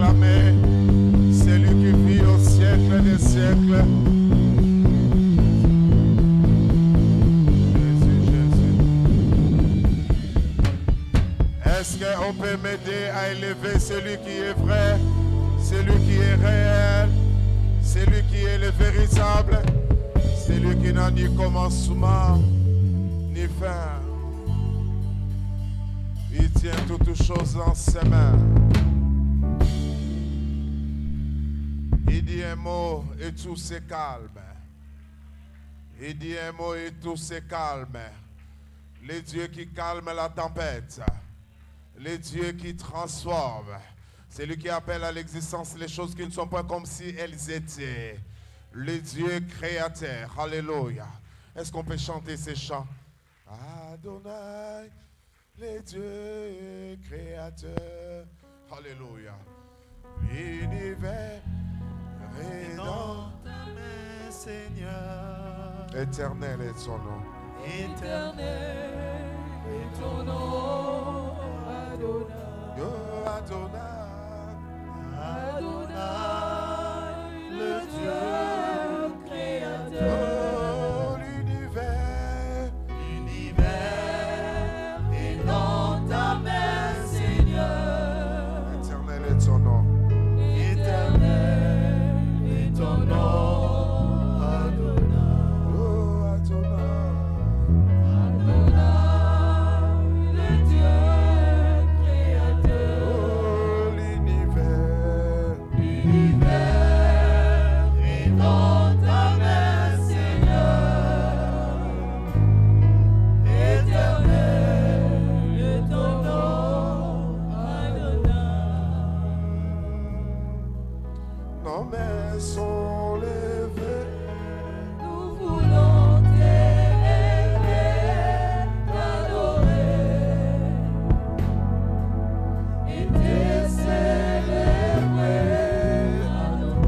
acclamer celui qui vit au siècle des siècles. Est-ce qu'on peut m'aider à élever celui qui est vrai, celui qui est réel, celui qui est le véritable, celui qui n'a ni commencement ni fin. Il tient toutes choses dans ses mains. Il dit un mot et tout se calme. Il dit un mot et tout se calme. Le Dieu qui calme la tempête. Le Dieu qui transforme. C'est lui qui appelle à l'existence les choses qui ne sont pas comme si elles étaient. Le Dieu créateur. Alléluia. Est-ce qu'on peut chanter ces chants? Adonai, le Dieu créateur. Alléluia. L'univers est dans ta main, Seigneur. Éternel est son nom. Éternel est ton nom, Adonai. Oh, Adonai. Adonai, le Dieu créateur. Oh, l'univers est dans ta main, Seigneur. Éternel est son nom. Éternel est ton nom, Adonai. Oh, Adonai. Adonai, le Dieu créateur. Oh, l'univers est dans ta main, Seigneur. Éternel est ton nom, Adonai. nos mains sont levées. Nous voulons t'élever, t'adorer et te célébrer.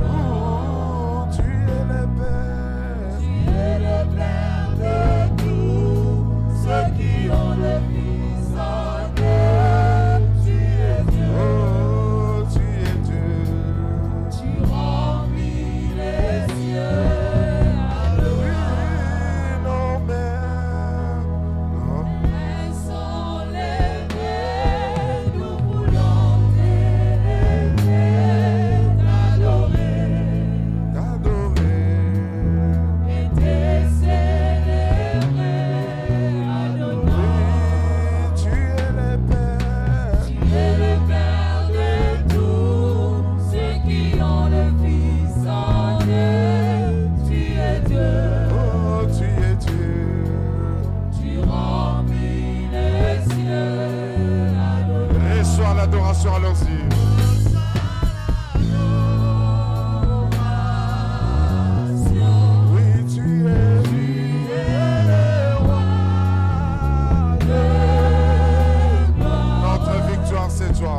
Oh, tu es le Père. Tu es le Père de tous ceux qui ont le Fils en eux. Tu es Dieu, Oh, tu es Dieu. tu remplis les cieux. Oui, Adonai, nos mains mains sont levées, nous voulons t'élever, t'adorer t'adorer. et te célébrer. Adonai. Oui, tu es le Père. Tu es le Père de tous ceux qui ont le Fils en eux. Tu es Dieu, Oh, tu es Dieu. tu remplis les cieux. Adonai. Reçois l'adoration, allons-y. Oui, tu es. Notre victoire, c'est toi.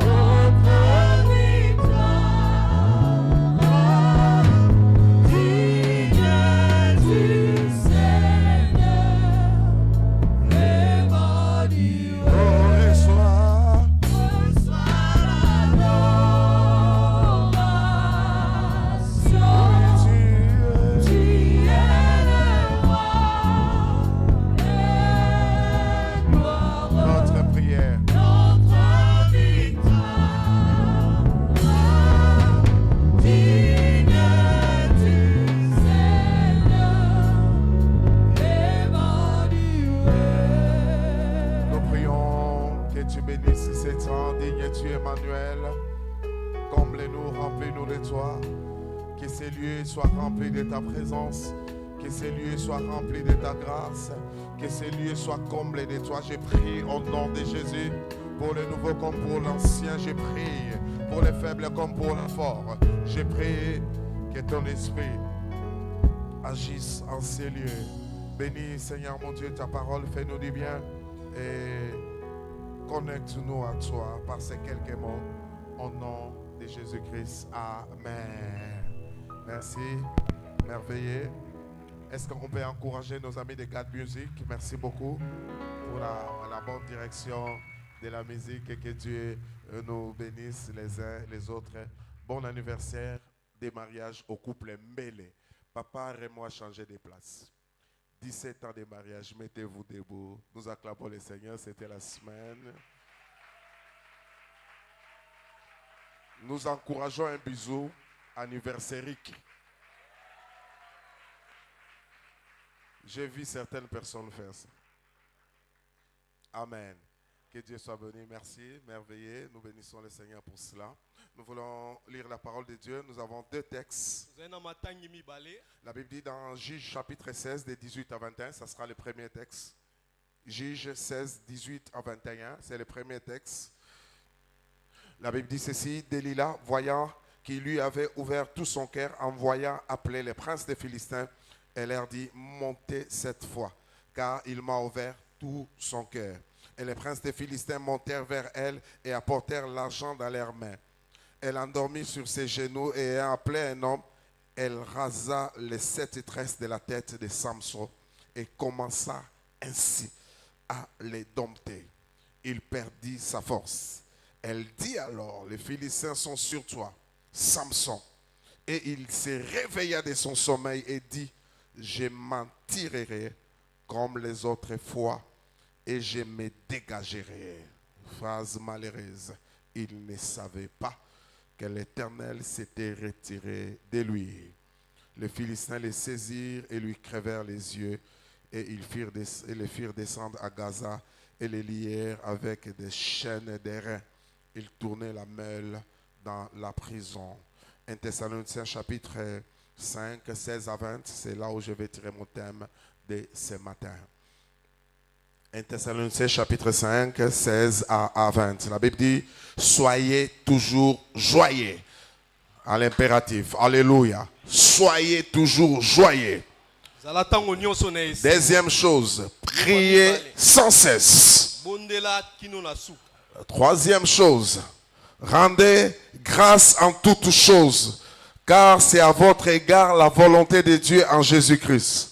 Oh, reçois. Tu es. Notre prière. Nous prions que tu bénisses ces temps. Digne tu Emmanuel. Comble-nous, remplis-nous de toi. Que ces lieux soient remplis de ta présence. Que ces lieux soient remplis de ta grâce. Que ces lieux soient comblés de toi. Je prie au nom de Jésus. Pour le nouveau comme pour l'ancien, je prie. Pour les faibles comme pour les forts. Je prie que ton esprit agisse en ces lieux. Bénis, Seigneur mon Dieu, ta parole, fais-nous du bien et connecte-nous à toi par ces quelques mots. Au nom de Jésus-Christ. Amen. Merci. Merveilleux. Est-ce qu'on peut encourager nos amis de God Music? Merci beaucoup pour la bonne direction de la musique et que Dieu nous bénisse les uns les autres. Bon anniversaire des mariages au couple Mbele. Papa et moi changer de place. 17 ans de mariage, mettez-vous debout. Nous acclamons le Seigneur, c'était la semaine. Nous encourageons un bisou anniversarique. J'ai vu certaines personnes faire ça. Amen. Que Dieu soit béni. Merci, merveilleux. Nous bénissons le Seigneur pour cela. Nous voulons lire la parole de Dieu. Nous avons deux textes. La Bible dit dans Juge chapitre 16, de 18 à 21, ça sera le premier texte. Juge 16, 18 à 21, c'est le premier texte. La Bible dit ceci, Delilah, voyant qu'il lui avait ouvert tout son cœur, envoya appeler les princes des Philistins et leur dit, montez cette fois, car il m'a ouvert tout son cœur. Et les princes des Philistins montèrent vers elle et apportèrent l'argent dans leurs mains. Elle endormit sur ses genoux et ayant appelé un homme, elle rasa les 7 tresses de la tête de Samson et commença ainsi à les dompter. Il perdit sa force. Elle dit alors, les Philistins sont sur toi, Samson. Et il se réveilla de son sommeil et dit, je m'en tirerai comme les autres fois et je me dégagerai. Phrase malheureuse. Il ne savait pas que l'Éternel s'était retiré de lui. Les Philistins le saisirent et lui crevèrent les yeux et le firent descendre à Gaza et le lièrent avec des chaînes d'airain. Ils tournaient la meule dans la prison. 1 Thessaloniciens chapitre 5, 16 à 20, c'est là où je vais tirer mon thème de ce matin. 1 Thessaloniciens chapitre 5, 16 à 20. La Bible dit, soyez toujours joyeux. À l'impératif. Alléluia. Soyez toujours joyeux. Deuxième chose, priez sans cesse. Troisième chose, rendez grâce en toutes choses, car c'est à votre égard la volonté de Dieu en Jésus-Christ.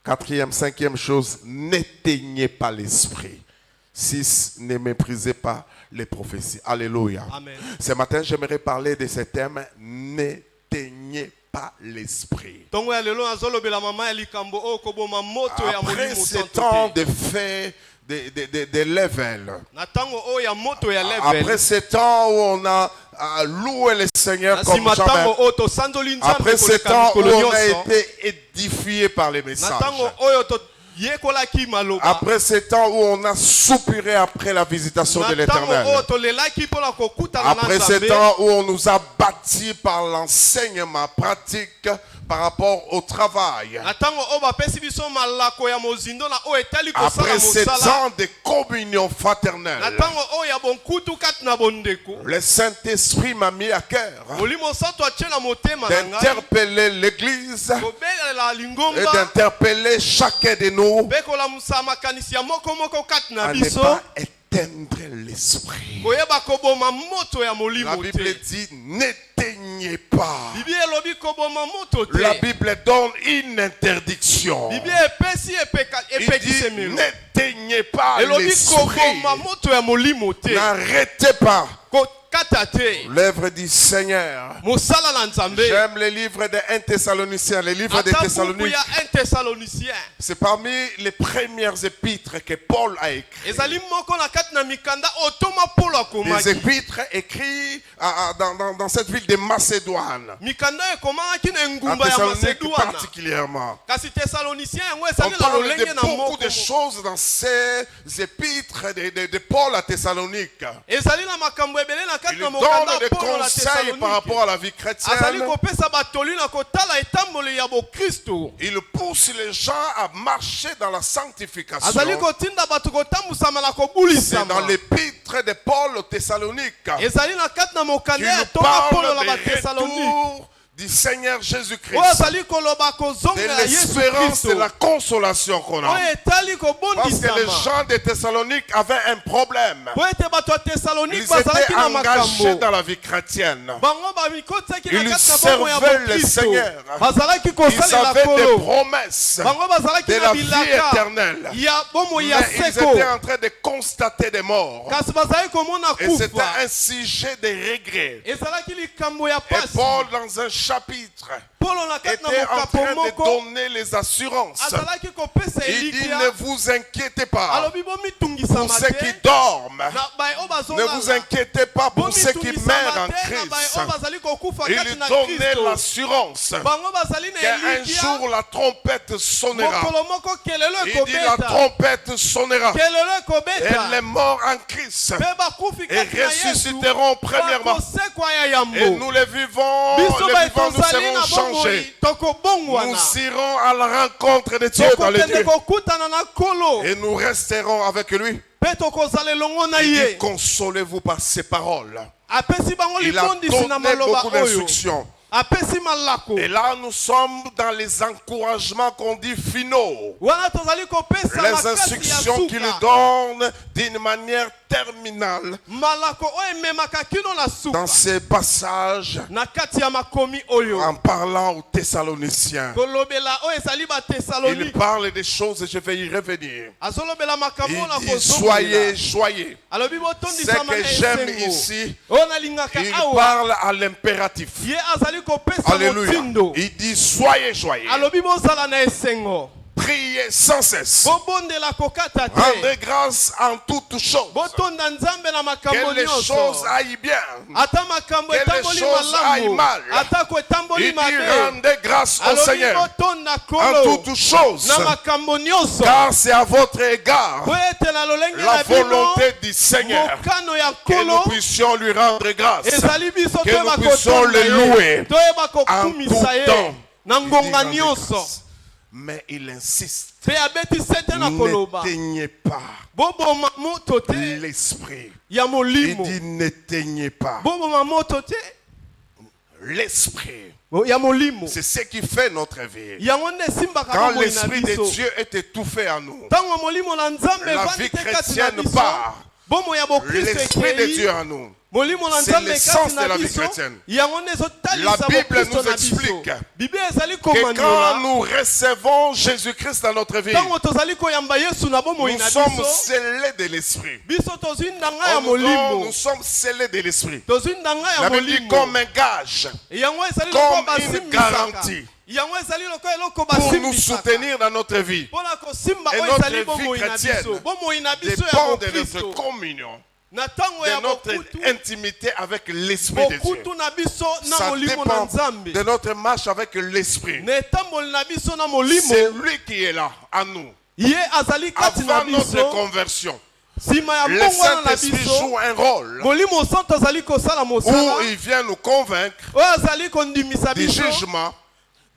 Quatrième, cinquième chose, n'éteignez pas l'esprit. 6, ne méprisez pas les prophéties. Alléluia. Amen. Ce matin, j'aimerais parler de ce thème, n'éteignez pas l'esprit. Après ce temps de fait, de level. Après ce temps où on a loué le Seigneur comme jamais. Après ce temps où on a été édifié par les messages. Après ce temps où on a soupiré après la visitation de l'Éternel. Après ce temps où on nous a bâtis par l'enseignement pratique par rapport au travail. Après ce temps de communion fraternelle, le Saint-Esprit m'a mis à cœur d'interpeller l'Église et d'interpeller chacun de nous à ne pas éteindre l'esprit. La Bible dit n'éteignez pas. La Bible donne une interdiction. Il dit n'éteignez pas l'esprit. N'arrêtez pas l'œuvre du Seigneur. J'aime les livres de 1 Thessaloniciens, les livres de Thessaloniques. C'est parmi les premières épîtres que Paul a écrites. Les épîtres écrits dans cette ville de Macédoine. En Thessalonique particulièrement. On parle de beaucoup de choses dans ces épîtres de Paul à Thessalonique. Il donne des conseils par rapport à la vie chrétienne. Il pousse les gens à marcher dans la sanctification. C'est dans l'épître de Paul aux Thessaloniques qu'il parle des retours du Seigneur Jésus-Christ, oyo azali koloba de kozongela Yesu l'espérance, de Kristo la consolation qu'on a. oyo etali Parce que kobondisama les gens de Thessalonique avaient un problème. po ete bato ya Ils Thessalonique bazalaki étaient na engagés makambo dans la vie chrétienne. bango bamikotisaki na Ils kati na bongo ya servaient le bokristo Seigneur. bazalaki Ils kosalela avaient des kolo promesses bango bazalaki de na la vie bilaka éternelle. ya bomoi ya Mais ils seko étaient en train de constater des morts. kasi bazalaki komona Et c'était kufa un sujet de regret. ezalaki likambo ya Et pasi Paul, dans un chapitre, polo na kati na était en mokapo train de moko donner les assurances. azalaki kopesa Il dit, elikya ne vous inquiétez pas alobi pour bomitungisama ceux te qui dorment. na baye oyo Ne vous bazolala inquiétez pas pour ceux qui meurent en bomitungisama te na baye Christ. oyo bazali kokufa Il kati na donnait kristo l'assurance bango bazali na qu'un elikya jour la trompette sonnera. mokolo moko kelelo Il dit la ekobeta trompette sonnera. kelelo Et ekobeta les morts en Christ mpe bakufi et kati na yesu ressusciteront premièrement. bakosekwa ya Et yambo nous les vivons, biso les baye vivants, nous tozali na serons bomoi changés. tokobongwana Nous irons à la rencontre de Dieu dans les tokokende dieux. kokutana na kolo Et nous resterons avec lui. mpe tokozala elongo na Il dit, ye consolez-vous par ces paroles. apesi bango Il a libondisi na donné maloba beaucoup oyo d'instructions. apesi malako Et là, nous sommes dans les encouragements qu'on dit finaux. wana tozali kopesa Les makasi ya instructions qu'il suka donne d'une manière terminale malako oyo ememaka kino na dans suka ces passages na kati ya makomi oyo en parlant aux Thessaloniciens. kolobela oyo ezali Il batesalonike parle des choses et je vais y revenir. azolobela makambo oyo na Il dit soyez kozongela joyeux. alobi Ce botondisama que na j'aime esengo ici, oyo nalingaka il awa parle à l'impératif. ye azali kopesa Alléluia. motindo Il dit soyez joyeux. alobi bozala na esengo Priez sans cesse. bobondela kokata te Rendez grâce en toutes choses. botonda nzambe na makambo Que les choses nyonso aillent bien. ata makambo Que les etamboli choses aillent malamu mal. atako Il etamboli dit mabe rendez grâce au alobi Seigneur botonda en kolo toutes choses. na makambo nyonso Car c'est à votre égard po ete na lolenge la na bino volonté du Seigneur mokano ya que nous kolo puissions lui rendre grâce. ezali biso Que toyeba nous puissions kotonda le louer ye toyeba en kokumisa tout ye temps. na Il dit, ngonga rendez nyonso grâce. Mais il insiste. mpe abeti sete na koloba N'éteignez pas boboma moto te l'esprit. ya Il molimo dit n'éteignez pas boboma moto te l'esprit. ya molimo C'est ce qui fait notre vie. yango nde esimbaka Quand bomoi na l'esprit de biso Dieu est étouffé en nous, ntango molimo na nzambe la evandi vie te kati na chrétienne biso part. bomoi ya bokristo L'esprit de Dieu ekei en nous. molimo na C'est nzambe l'essence kati de na la vie biso chrétienne. yango nde La ezotalisa Bible bokristo nous na biso explique biblia ezali que quand komandola nous recevons Jésus-Christ dans notre vie, ntango tozali koyamba yesu na bomoi nous na sommes biso scellés de l'esprit. biso tozwi ndanga ya Nous molimo sommes scellés de l'esprit. tozwi ndanga ya La Bible dit molimo comme un gage yango ezali comme lokola une basimbisaka garantie yango ezali lokola eloko pour nous basimbisaka soutenir dans notre vie. mpona kosimba Et oyo notre ezali vie bomoi na chrétienne biso bomoi na biso ya Dépend de bokristo notre communion, na ntango ya de notre bokutu intimité avec l'esprit de Dieu. bokutu na biso na Ça molimo na dépend nzambe de notre marche avec l'esprit. na etamboli na biso na molimo C'est lui qui est là, en nous. ye azali kati na Avant notre biso conversion, nsima ya le mbongwana na Saint-Esprit biso joue un rôle molimo santo azali kosala mosala où il vient nous convaincre oyo azali kondimisa du biso jugement,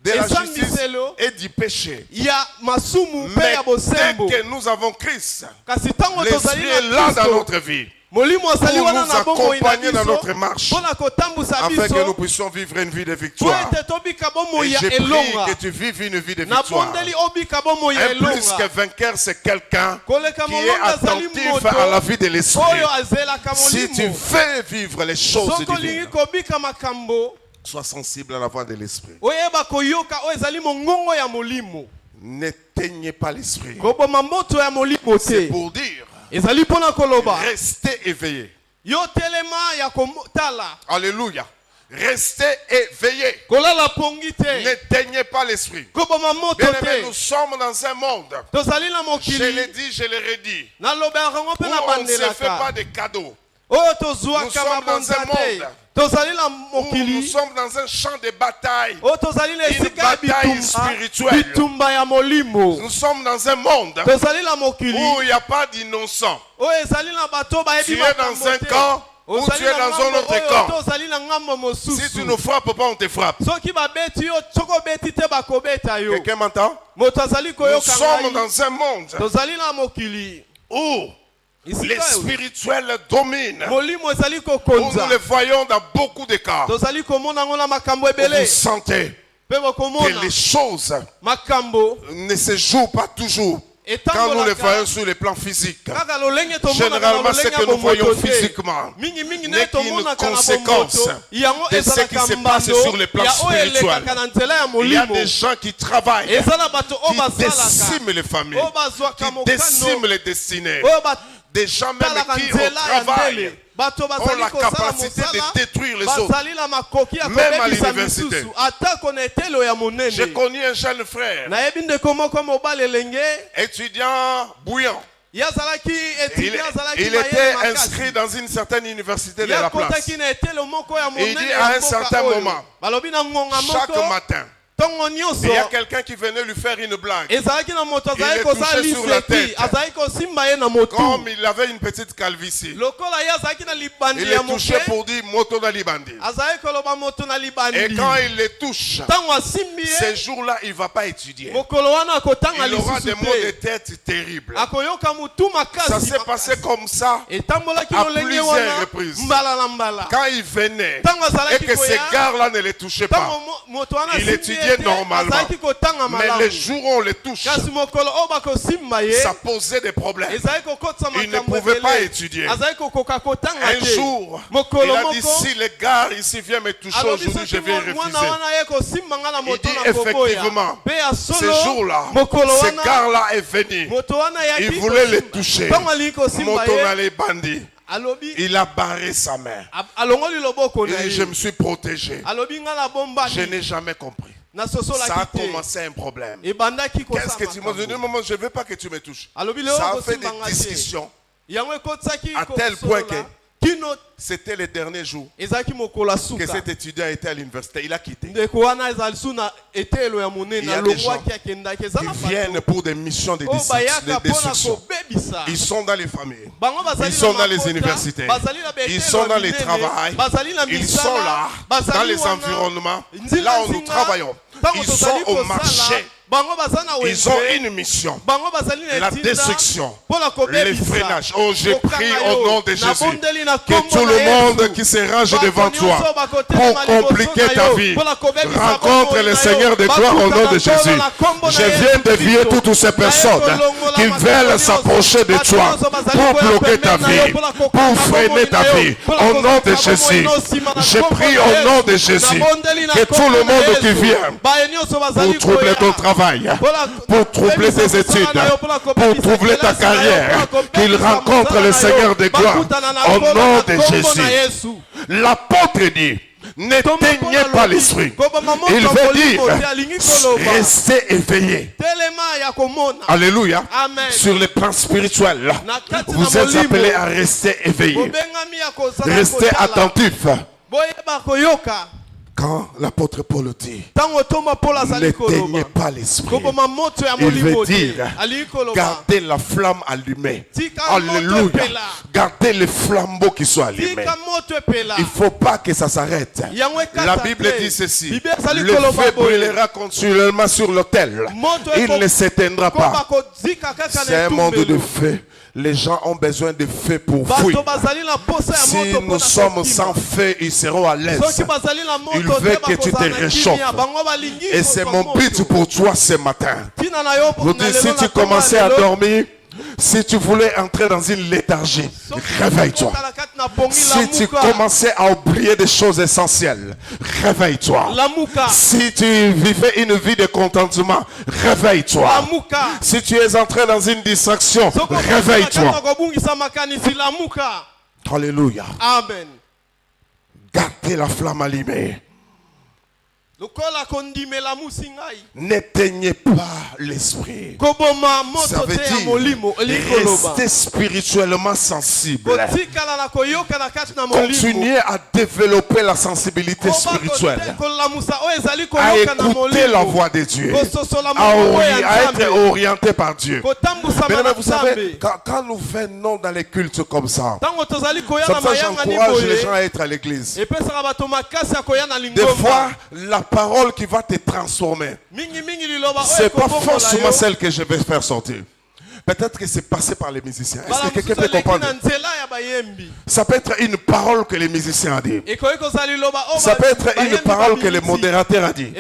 de la Eza justice miselo. et du péché. ya masumu mpe Mais ya dès bosembo que nous avons Christ, kasi ntango tozali l'Esprit est na là dans kristo notre vie molimo azali pour wana nous na bomoi na accompagner dans biso notre marche mpona kotambusa afin que nous biso puissions vivre une vie de po victoire. ete tobika bomoi Et ya je prie elonga que tu vives une vie de na victoire. bondeli obika bomoi ya Un plus que elonga vainqueur, c'est quelqu'un koleka qui est molongo azali attentif moto à la vie de l'esprit. oyo azelaka Si tu molimo fais vivre les choses soki olingi divines, kobika makambo sois sensible à la voix de l'esprit. oyeba koyoka oyo ezali mongongo ya molimo N'éteignez pas l'esprit. koboma moto ya molimo C'est te pour dire, ezali mpona koloba restez éveillés. yo telema ya kotala Alléluia. Restez éveillés. kolala pongi te N'éteignez pas l'esprit. koboma moto Bien-aimés, nous te sommes dans un monde, tozali na je l'ai mokili dit, je l'ai redit, nalobelaka ngo où mpe na on ne se fait pas bandelaka de cadeaux. oyo Nous tozwaka sommes mabonza dans un te monde tozali na Où nous mokili sommes dans un champ de bataille. oyo tozali na esika ya bataille spirituelle. bitumba ya molimo Nous sommes dans un monde tozali na mokili où il n'y a pas d'innocents. oyo ezali na bato bayebi Tu es dans un camp ou tu es dans un autre camp. tozali na ngambo Si tu mosusu ne frappes pas, on te frappe. soki babeti yo soki obeti te bakobeta yo Quelqu'un m'entend? moto azali Nous koyoka sommes ngai dans un monde tozali na mokili où Les spirituels dominent. molimo ezali Nous kokonza le voyons dans beaucoup de cas. tozali komona ngo na makambo Vous ebele sentez pe que bokomona les choses makambo ne se jouent pas toujours quand nous les voyons sur le plan physique. kaka lolenge tomona Généralement, ce que nous voyons physiquement mingi mingi n'est ne qu'une tomona kana conséquence bomoto yango de ce qui ezalaka se passe mbando sur le plan ya oyo spirituel. elekaka na nzela ya Il y a molimo des gens qui travaillent, ezala bato oyo qui basalaka déciment les familles, oyo bazwaka qui mokano déciment les destinées. oyo Des gens même batalaka qui au nzela ya travail ndele bato ont bazali la kosala capacité de mosala détruire les autres. bazali na makoki ya Même à kobebisa l'université. misusu atako na etelo ya J'ai monene connu un jeune frère, nayebi ndeko moko mobali elenge étudiant bouillant. ye azalaki étudiant azalaki Il mayele était makasi. inscrit dans une certaine université de ye la place. akotaki na etelo moko ya Il dit monene à ya un mboka certain oyo. moment, balobi na ngonga chaque moko matin, ntongo il nyonso y a quelqu'un qui venait lui faire une blague. ezalaki na moto Il azalaki est kozala touché sur la liseki tête. azalaki kosimba ye na motu Comme il avait une petite calvitie, lokola ye azalaki na libandi il ya est touché moke pour dire moto na libandi. azalaki koloba moto na Et libandi quand il les touche, ntango asimbi ces ye jours-là, il ne va pas étudier. mokolo wana akotanga Il aura lisusu des maux de te tête terribles. akoyoka mutu Ça makasi s'est passé comme ça etambolaki à lolenge plusieurs wana reprises. mbala na mbala Quand il venait ntango et azalaki que ces koya gars-là ne les touchaient pas. ntango moto wana Il asimbi étudiait ye te normalement. azalaki kotanga Mais malamu les jours où on les touche, kasi mokolo oyo bakosimba ye ça posait des problèmes. ezalaki kokotisa Il ne makambo pouvait pas ebele étudier. azalaki kokoka kotanga Un te jour, mokolo il a dit, moko si les gars ici viennent me toucher alobi aujourd'hui, je soki vais mwana refuser. wana ye kosimba nga na moto dit na koboya effectivement, mpe ya Ce solo jour-là, mokolo ce wana gars-là est venu. moto wana Il yaki voulait les kosimba. toucher. ntango alingi kosimba Moto ye na les bandits. alobi Il a barré sa main. alongoli loboko na Et je ye me suis protégé. alobi nga na Je bombani n'ai jamais compris. Ça a nasosolaki te commencé un problème. ebandaki Qu'est-ce que tu m'as dit? kosala Moment, je ne veux pas que tu me touches. alobi lelo Ça a fait kosimba des nga te discussions. yango ekotisaki À tel point kosolola kino C'était les derniers jours ezalaki mokolo ya que suka cet étudiant était à l'université. Il a quitté. ndeko wana ezali su na etelo ya monene Il y a des alongwaki akendaki eza na Ils viennent bato pour des missions de oyo bayaka mpona destruction. kobebisa Ils sont dans les familles. bango bazali Ils sont na dans les makota, universités. bazali na Ils betelo sont ya dans les minene, travails. bazali na Ils misala, sont là, bazali dans les wana, environnements, nzela là où nous zinga, travaillons. ntango Ils tozali sont au kosala, marché. bango baza na Ils ont wenze, une mission. bango bazali na La etinda, destruction. mpona Le kobebisa, freinage. Oh, j'ai kokanga pris yo, au nom de na Jésus bondeli na que kombo tout na le Yesu. monde qui se range Bato devant nyonso toi bakotelema pour liboso compliquer na ta yo, vie, mpona kobebisa rencontre bomoi le na Seigneur yo, de gloire au nom bakutana de tolo Jésus. na kombo na Je Yesu viens dévier Kristo. toutes ces personnes qui veulent s'approcher de toi pour bloquer ta vie, pour freiner ta vie. Au nom de Jésus, je prie au nom de Jésus que tout le monde qui vient pour troubler ton travail, pour troubler tes études, pour troubler ta carrière, qu'il rencontre le Seigneur de gloire au nom de Jésus. L'apôtre dit, n'éteignez pas l'esprit. Il veut dire, restez éveillés. Alléluia. Amen. Sur le plan spirituel, vous êtes appelés à rester éveillés. Restez attentifs. Quand l'apôtre Paul dit, n'éteignez pas l'esprit, il veut dire, gardez la flamme allumée. Alléluia. Gardez le flambeau qui soit allumé. Il ne faut pas que ça s'arrête. La Bible dit ceci, le feu brûlera continuellement sur l'autel. Il ne s'éteindra pas. C'est un monde de feu. Les gens ont besoin de feu pour fuir. Si nous sommes sans feu, ils seront à l'aise. Il veut que tu te réchauffes. Et c'est mon but pour toi ce matin. Vous dites, si tu commençais à dormir, si tu voulais entrer dans une léthargie, réveille-toi. Si tu commençais à oublier des choses essentielles, réveille-toi. Si tu vivais une vie de contentement, réveille-toi. Si tu es entré dans une distraction, réveille-toi. Alléluia. Amen. Gardez la flamme allumée. N'éteignez pas l'esprit. Ça veut dire restez spirituellement sensible. Continuez à développer la sensibilité spirituelle, à écouter la voix de Dieu, à être orienté par Dieu. Mais vous savez, quand nous venons dans les cultes comme ça, j'encourage les gens à être à l'église. Des fois, la parole qui va te transformer, c'est pas forcément celle que je vais faire sortir. Peut-être que c'est passé par les musiciens. Est-ce que quelqu'un peut comprendre? Ça peut être une parole que les musiciens ont dit. Ça peut être une parole que le modérateur a dit.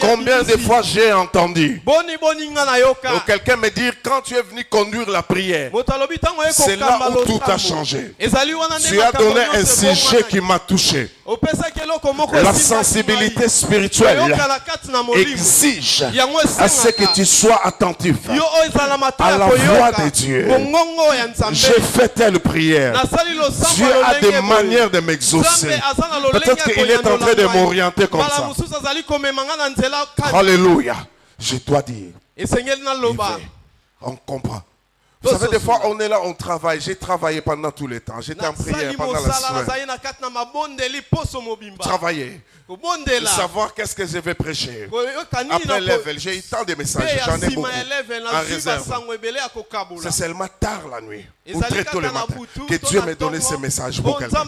Combien de fois j'ai entendu quelqu'un me dire, quand tu es venu conduire la prière, c'est là où tout a changé. Tu as donné un sujet qui m'a touché. La sensibilité spirituelle exige à ce que tu sois attentif à la voix de Dieu. J'ai fait telle prière. Dieu a des manières de m'exaucer. Peut-être qu'il est en train de m'orienter comme ça. Alléluia. Je dois dire. On comprend. Vous savez, des fois, on est là, on travaille. J'ai travaillé pendant tout le temps. J'étais en prière pendant la semaine. Travailler. Savoir qu'est-ce que je vais prêcher. Après level, j'ai eu tant de messages. J'en ai beaucoup en réserve. C'est seulement tard la nuit, ou très tôt le matin, que Dieu m'a donné ce message pour quelqu'un.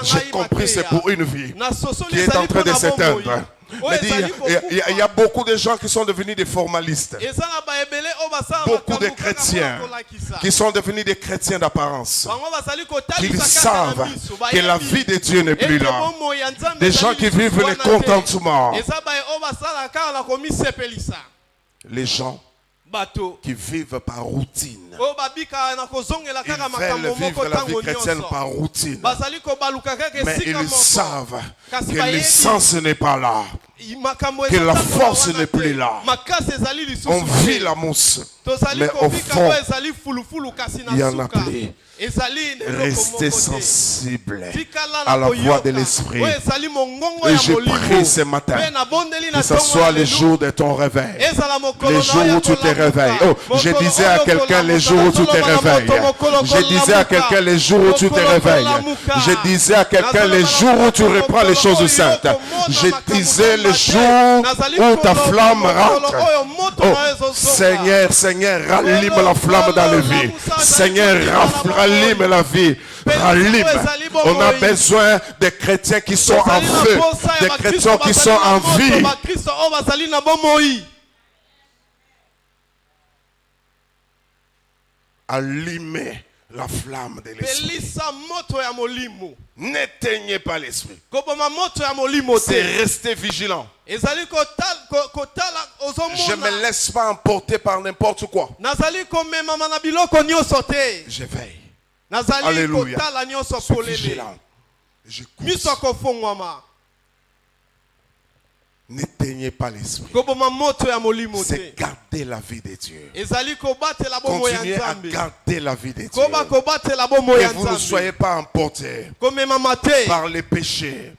J'ai compris, c'est pour une vie qui est en train de s'éteindre. Il y a beaucoup de gens qui sont devenus des formalistes. Beaucoup de chrétiens qui sont devenus des chrétiens d'apparence. Qui savent que la vie de Dieu n'est plus là. Des gens qui vivent le contentement. Les gens qui vivent par routine. Ils veulent vivre la vie chrétienne par routine. Mais ils savent que l'essence n'est pas là. Que la force n'est plus là. On vit la mousse. Mais au fond, il n'y en a plus. Restez sensible à la voix de l'Esprit. Et je prie ce matin que ce soit le jour de ton réveil. Le jour où tu te réveilles. Oh, je disais à quelqu'un le jour où tu te réveilles. Je disais à quelqu'un le jour où tu te réveilles. Je disais à quelqu'un le jour où tu reprends les choses saintes. Je disais le jour où ta flamme rentre. Oh, Seigneur, Seigneur, rallume la flamme dans la vie. Seigneur, rallume la vie. Rallume. On a besoin de chrétiens qui sont en feu, de chrétiens qui sont en vie. Allumez la flamme de l'esprit. N'éteignez pas l'esprit. C'est rester vigilant. Je ne me laisse pas emporter par n'importe quoi. Je veille. Alléluia. Je suis vigilant. J'écoute. N'éteignez pas l'esprit. C'est garder la vie de Dieu. Continuez à garder la vie de Dieu. Que vous ne soyez pas emportés par les péchés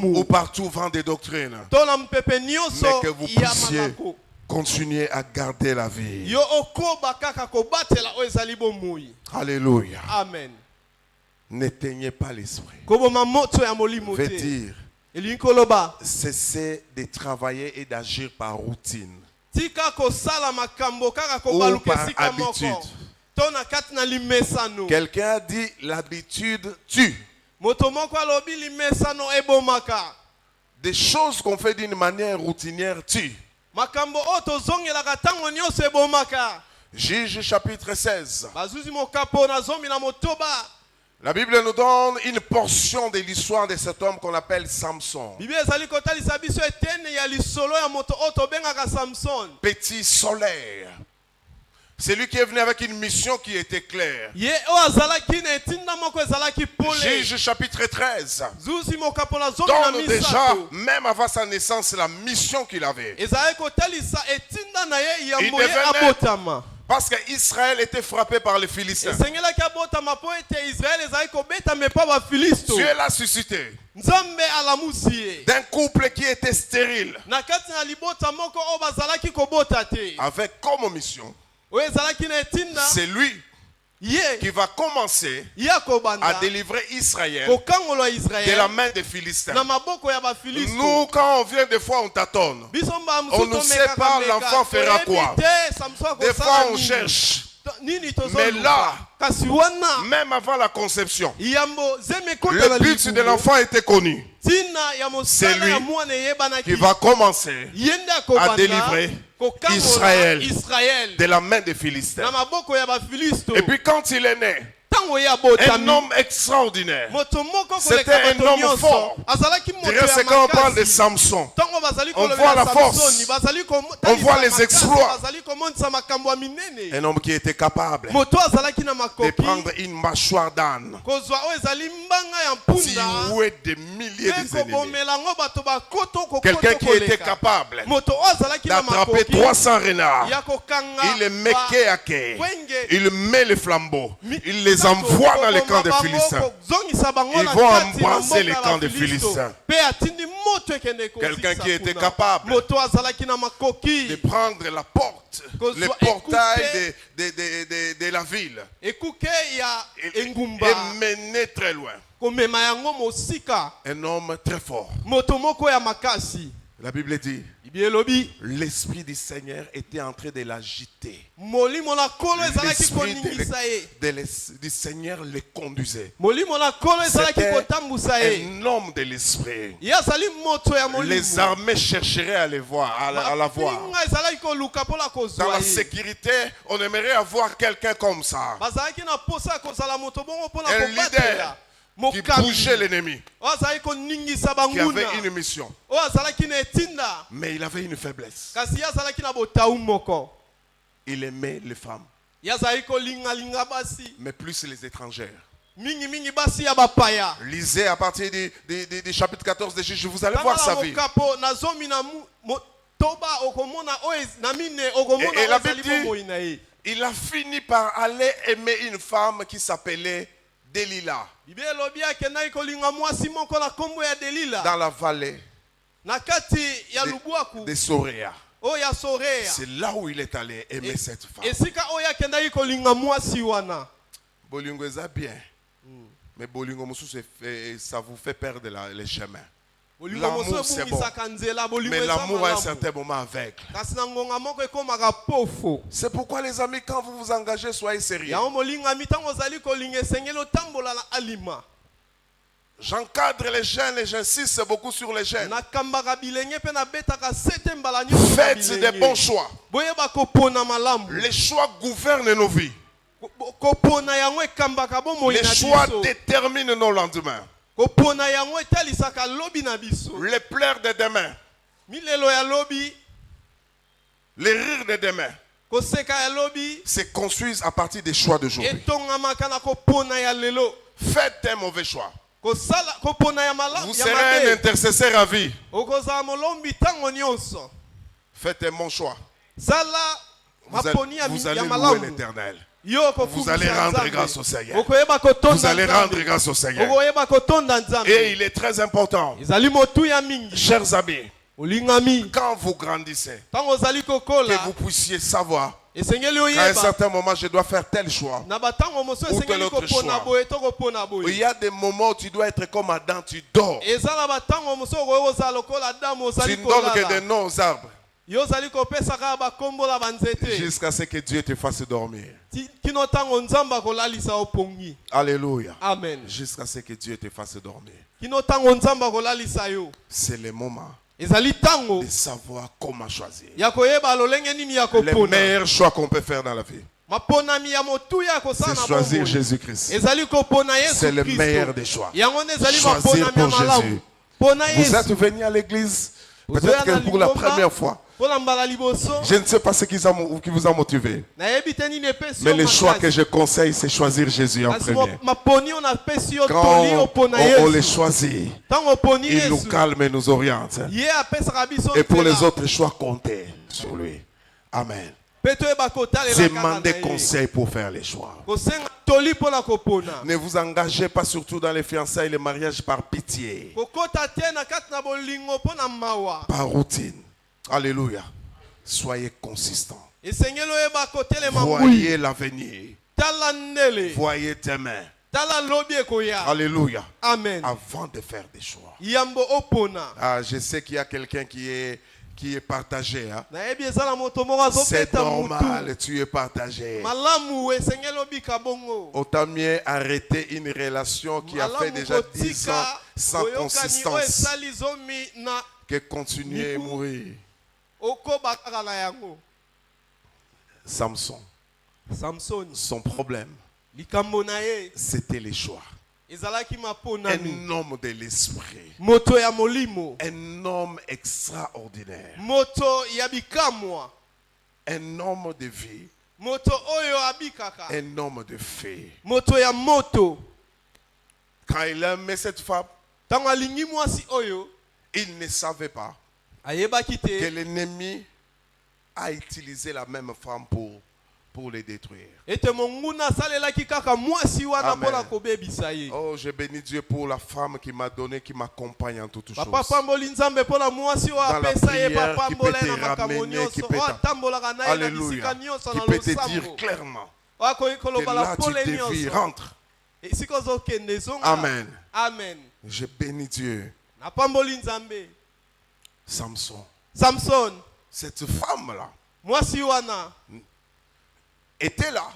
ou par tout vent de doctrine. Mais que vous puissiez continuer à garder la vie. Alléluia. Amen. N'éteignez pas l'esprit. Veut dire cessez de travailler et d'agir par routine ou par habitude. Quelqu'un a dit l'habitude tue. Des choses qu'on fait d'une manière routinière tuent. Juge chapitre 16. La Bible nous donne une portion de l'histoire de cet homme qu'on appelle Samson. Petit solaire. C'est lui qui est venu avec une mission qui était claire. Juge chapitre 13 donne déjà, même avant sa naissance, la mission qu'il avait. Il devenait, parce qu'Israël était frappé par les Philistins. Dieu l'a suscité d'un couple qui était stérile, avec comme mission, c'est lui qui va commencer à délivrer Israël de la main des Philistins. Nous, quand on vient, des fois on tâtonne. On ne sait pas l'enfant fera quoi. Des fois on cherche. Mais là, même avant la conception, le but de l'enfant était connu. C'est lui qui va commencer à délivrer Israël Israël de la main des Philistins. na maboko ya bafilisto. Et puis quand il est né, Tango ya un botami homme extraordinaire. moto moko C'était koleka un bato homme nyonso. fort. Azalaki moto D'ailleurs, ya c'est quand on parle de makasi. Samson. Tango bazali On kolobela voit la Samsoni, force. bazali On voit les makasi, exploits. bazali komonisa makambo ya minene. Un homme qui était capable Moto azalaki na de makoki prendre une mâchoire d'âne, kozwa oyo ezali mbanga ya mpunda tuer des milliers mpe des ennemis. kobomela ngo bato bakoto Quelqu'un qui était koleka. capable Moto oyo azalaki na d'attraper makoki 300 renards. ya kokanga Il les met quai à quai. wenge Il met les flambeaux. Il les envoie dans les camps des Philistins. Ils vont embrasser les camps des Philistins. Quelqu'un qui était capable de prendre la porte, le portail de la ville et mener très loin. Un homme très fort. La Bible dit, l'esprit du Seigneur était en train de l'agiter. L'esprit du Seigneur le conduisait. C'était un homme de l'esprit. Les armées chercheraient à le voir, à la voir. Dans la sécurité, on aimerait avoir quelqu'un comme ça. Un leader qui bougeait l'ennemi, qui avait une mission. Mais il avait une faiblesse. Il aimait les femmes, mais plus les étrangères. Lisez à partir du chapitre 14 de Juges, vous allez voir sa vie. Et la Bible dit, il a fini par aller aimer une femme qui s'appelait Delilah, dans la vallée de Soréa. C'est là où il est allé aimer cette femme. Bolingo est bien, mais Bolingo ça vous fait perdre les chemins. L'amour c'est bon, mais l'amour à un certain moment aveugle. C'est pourquoi les amis, quand vous vous engagez, soyez sérieux. J'encadre les jeunes et j'insiste beaucoup sur les jeunes. Faites des bons choix. Les choix gouvernent nos vies. Les choix déterminent nos lendemains. Les pleurs de demain, les rires de demain se construisent à partir des choix d'aujourd'hui. Faites un mauvais choix, vous serez un intercesseur à vie. Faites un bon choix, vous allez louer l'Éternel. Vous allez rendre grâce au Seigneur. Vous allez rendre grâce au Seigneur. Et il est très important, chers amis, quand vous grandissez, que vous puissiez savoir qu'à un certain moment, je dois faire tel choix ou tel autre choix. Il y a des moments où tu dois être comme Adam, tu dors. Tu ne donnes que des noms aux arbres jusqu'à ce que Dieu te fasse dormir. Alléluia. Amen. Jusqu'à ce que Dieu te fasse dormir. C'est le moment de savoir comment choisir. Le meilleur choix qu'on peut faire dans la vie, c'est choisir Jésus-Christ. C'est le meilleur des choix. Choisir pour Jésus. Vous êtes venu à l'église peut-être que pour la première fois. Je ne sais pas ce qui vous a motivé. Mais le choix que je conseille, c'est choisir Jésus en premier. Quand on les choisit, il nous calme et nous oriente. Et pour les autres choix, comptez sur lui. Amen. Demandez conseil pour faire les choix. Ne vous engagez pas surtout dans les fiançailles et les mariages par pitié, par routine. Alléluia. Soyez consistants. Voyez l'avenir. Voyez demain. Alléluia. Amen. Avant de faire des choix. Ah, je sais qu'il y a quelqu'un qui est partagé. Hein? C'est normal, tu es partagé. Autant mieux arrêter une relation qui a fait déjà 10 ans sans consistance que continuer à mourir. okoba kaka na yango. Samson, Samson son problème, likambo na ye c'était les choix. ezalaki maponami. Un homme de l'esprit. Moto ya molimo, Un homme extraordinaire. moto ya bikamwa, Un homme de vie. moto oyo abikaka, Un homme de fée. moto ya moto. Quand il aimait cette femme, Tango alingi mwasi oyo, il ne savait pas ayebaki que te l'ennemi a utilisé la même femme pour les détruire. ete monguna asalelaki kaka mwasi wana Amen. mpona kobebisa ye. Oh, je bénis Dieu pour la femme qui m'a donné, qui m'accompagne en toutes Papa choses. pamboli nzambe mpona mwasi oyo Dans la apesa ye prière, papa qui mbola peut ye na te makambo ramener, qui nyonso peut oyo te- atambolaka na ye na Alléluia. bisika nyonso Qui na peut te dire losambo clairement oyo akoki que kolobala là tu pole dévies, nyonso rentre. esika ozokende ezonga. Amen. Amen. Je bénis Dieu. Napamboli nzambe. Samson. Samson Cette femme-là mwasi wana était là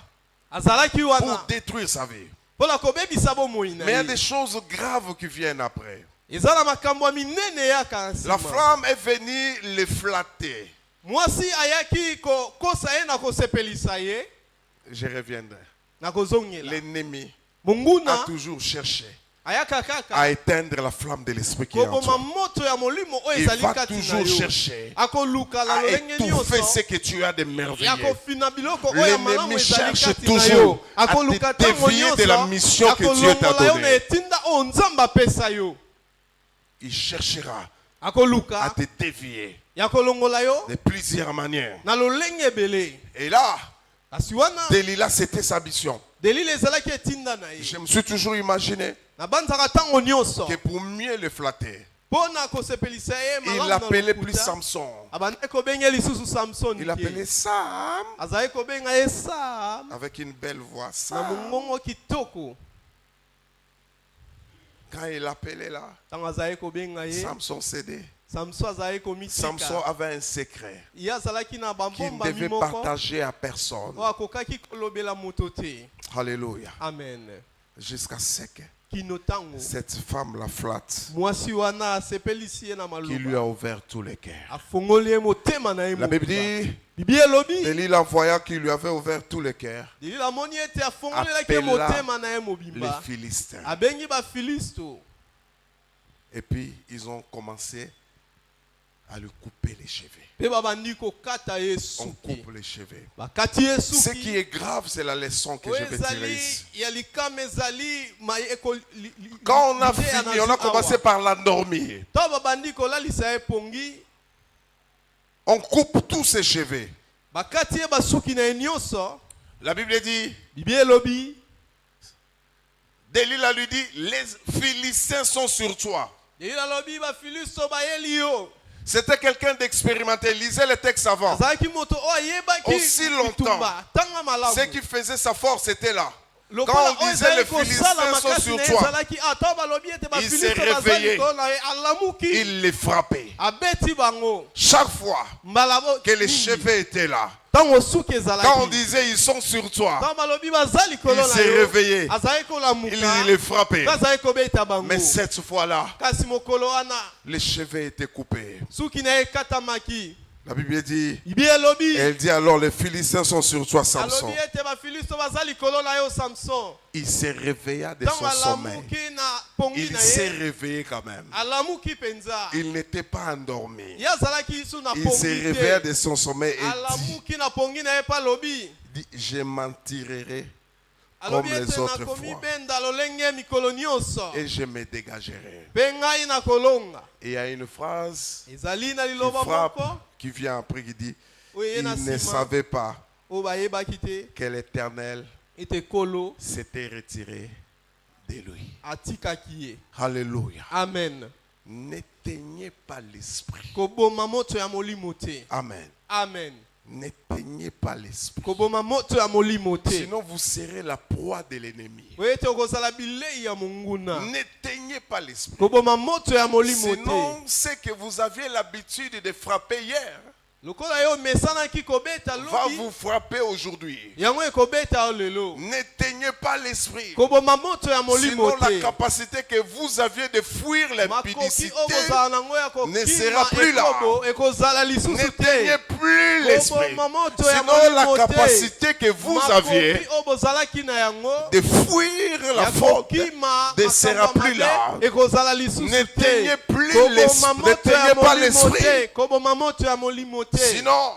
azalaki pour wana détruire sa vie. mpona kobebisa bomoi na Mais il y a ye. des choses graves qui viennent après. eza na makambo ya minene yaka na La nsima. femme est venue le flatter. mwasi ayaki kokosa ye na kosepelisa ye Je reviendrai. na kozongela. L'ennemi a monguna toujours cherché ayaka kaka à éteindre la flamme de l'esprit qui est en koboma toi. moto ya molimo oyo Il ezali va kati na toujours yo. chercher akoluka na à lolenge étouffer ce nyonso que tu as de ya merveilleux. kofina biloko oyo ya malamu L'ennemi ezali cherche kati na toujours yo. à akoluka te ntango dévier de la nyonso mission que Dieu t'a akolongola yo na donnée. etinda oyo nzambe apesa yo. Il cherchera à akoluka te dévier ya kolongola yo de plusieurs manières. na lolenge ebele. Et là, kasi wana Delilah, c'était sa mission. delile ezalaki etinda na Je ye. me suis toujours imaginé nabanzaka ntango nyonso que pour mieux le flatter, mpona kosepelisa ye il malamu l'appelait na plus lokuta. Samson. abandaki kobenga lisusu samson Il appelait Sam azalaki kobenga ye sam avec une belle voix. na Sam. mongongo kitoko. Quand il appelait là, ntango azalaki kobenga ye Samson cédait. samson azalaki Samson komitika avait un secret ye azalaki na qu'il ne bambomba devait moko partager à personne. oyo akokaki kolobela moto te. Alléluia. Amen. Jusqu'à ce que kino ntango cette femme la flatte, mwasi wana asepelisi ye na qui lui maloba a ouvert tous les cœurs. afongoli ye motema na ye La Bible mobimba. dit, bibi elobi Delilah voyant qu'il lui avait ouvert tous les cœurs, delila amoni ete afongolelaki ye appela motema na ye les mobimba Philistins. abengi bafilisto Et puis, ils ont commencé à lui couper les cheveux. mpe babandi kokata ye On suki coupe les cheveux. bakati ye Ce qui suki est grave, c'est la leçon que oyo je vais tirer ezali ici. ya likama ezali Quand on a fini, on a commencé par l'endormir. to babandi kolalisa ye pongi On coupe tous ses cheveux. bakati ye basuki na ye nyonso. La Bible dit, bibi elobi Delilah lui dit, les Philistins sont sur toi. delila alobi bafilisto bayeli yo. C'était quelqu'un d'expérimenté. Lisez les textes avant. azalaki moto oyo ayebaki Aussi longtemps. bitumba tanga malamu. Ce qui faisait sa force était là. lokola Quand on oyo disait ezali les kosala Philistins sont makasi sur na ye toi, ezalaki ata balobi ete il s'est bafilisto baza réveillé. likolo na ye alamuki Il les frappait. abeti bango Chaque fois mbala que les cheveux étaient là, ntango suki quand on ezalaki disait ils sont sur toi, ntango balobi baza likolo il na s'est yo réveillé. azalaki Il kolamuka les frappait. mpe azalaki kobeta bango. Mais cette fois-là, kasi mokolo wana les cheveux étaient coupés. suki na ye ekatamaki. La Bible dit, bibi elobi elle dit alors les Philistins sont sur toi, Samson. alobi ete bafilisto baza likolo na yo samson. Il se réveilla de ntango son sommeil. alamuki na pongi Il na s'est ye réveillé quand même. alamuki mpenza. Il n'était pas endormi. ye azalaki su na Il se pongi réveilla te de son sommeil et dit, alamuki na pongi na ye mpe alobi je m'en tirerai alobi comme les ete autres nakomi fois benda lolenge mikolo nyonso et je me dégagerai. mpe ngai nakolonga. Et il y a une phrase ezali na qui liloba frappe, moko qui vient après, qui dit, oyo ye il na ne nsima savait pas oyo bayebaki te que l'Éternel ete kolo s'était retiré de lui. atikaki ye. Alléluia. Amen. N'éteignez pas l'esprit. koboma moto ya molimo te. Amen. Amen. N'éteignez pas l'esprit. koboma moto ya molimo te. Sinon vous serez la proie de l'ennemi. oyo ete okozala bilei ya monguna. N'éteignez pas l'esprit. koboma moto ya molimo te. Sinon, c'est que vous aviez l'habitude de frapper hier. lokola yo mesana ki kobeta va lobi vous frapper aujourd'hui. yango ekobeta lelo N'éteignez pas l'esprit. koboma moto ya molimo Sinon, la te capacité que vous aviez de fuir makoki l'impudicité okozala nango ya ne sera plus kokima là. ekobo ekozala lisusu N'éteignez te plus l'esprit. koboma moto ya Sinon, la molimo te capacité que vous aviez makoki oyo bozalaki na yango de fuir la ya faute kokima ne sera makambo plus mabe là. ekozala lisusu N'éteignez te plus koboma l'esprit. moto ya N'éteignez pas molimo l'esprit. te koboma moto ya molimo te Sinon,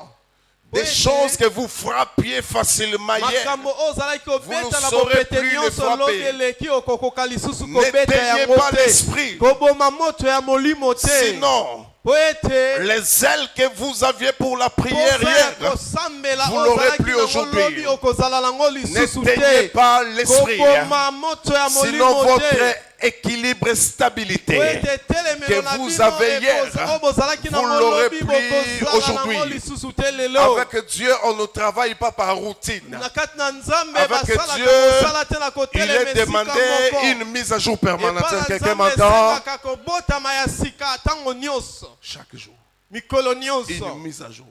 des Oui, choses oui. que vous frappiez facilement hier, makambo oyo ozalaki kobeta Vous na ne saurez bopete plus le nyonso frapper. lobi eleki okokoka lisusu kobeta n'éteignez yango pas te l'esprit. koboma moto ya molimo te Sinon, po ete les ailes que vous aviez pour la prière posa ya hier, kosambela vous oyo l'aurez ozalaki plus nango aujourd'hui. lobi okozala nango lisusu n'éteignez te pas l'esprit. koboma moto ya Sinon, molimo te votre équilibre et po stabilité ete telemelo que na vous bino avez hier, oyo bozalaki vous nango l'aurez lobi plus bokozala aujourd'hui. nango lisusu te lelo avec Dieu, on ne travaille pas par routine. na kati na nzambe Avec basalaka Dieu, kosala te na Il kotelema est esika demandé moko une mise à jour permanente. Epa na Quelqu'un Nzambe m'entend? esengaka kobotama ya sika ntango nyonso Chaque jour, mikolo une nyonso mise à jour.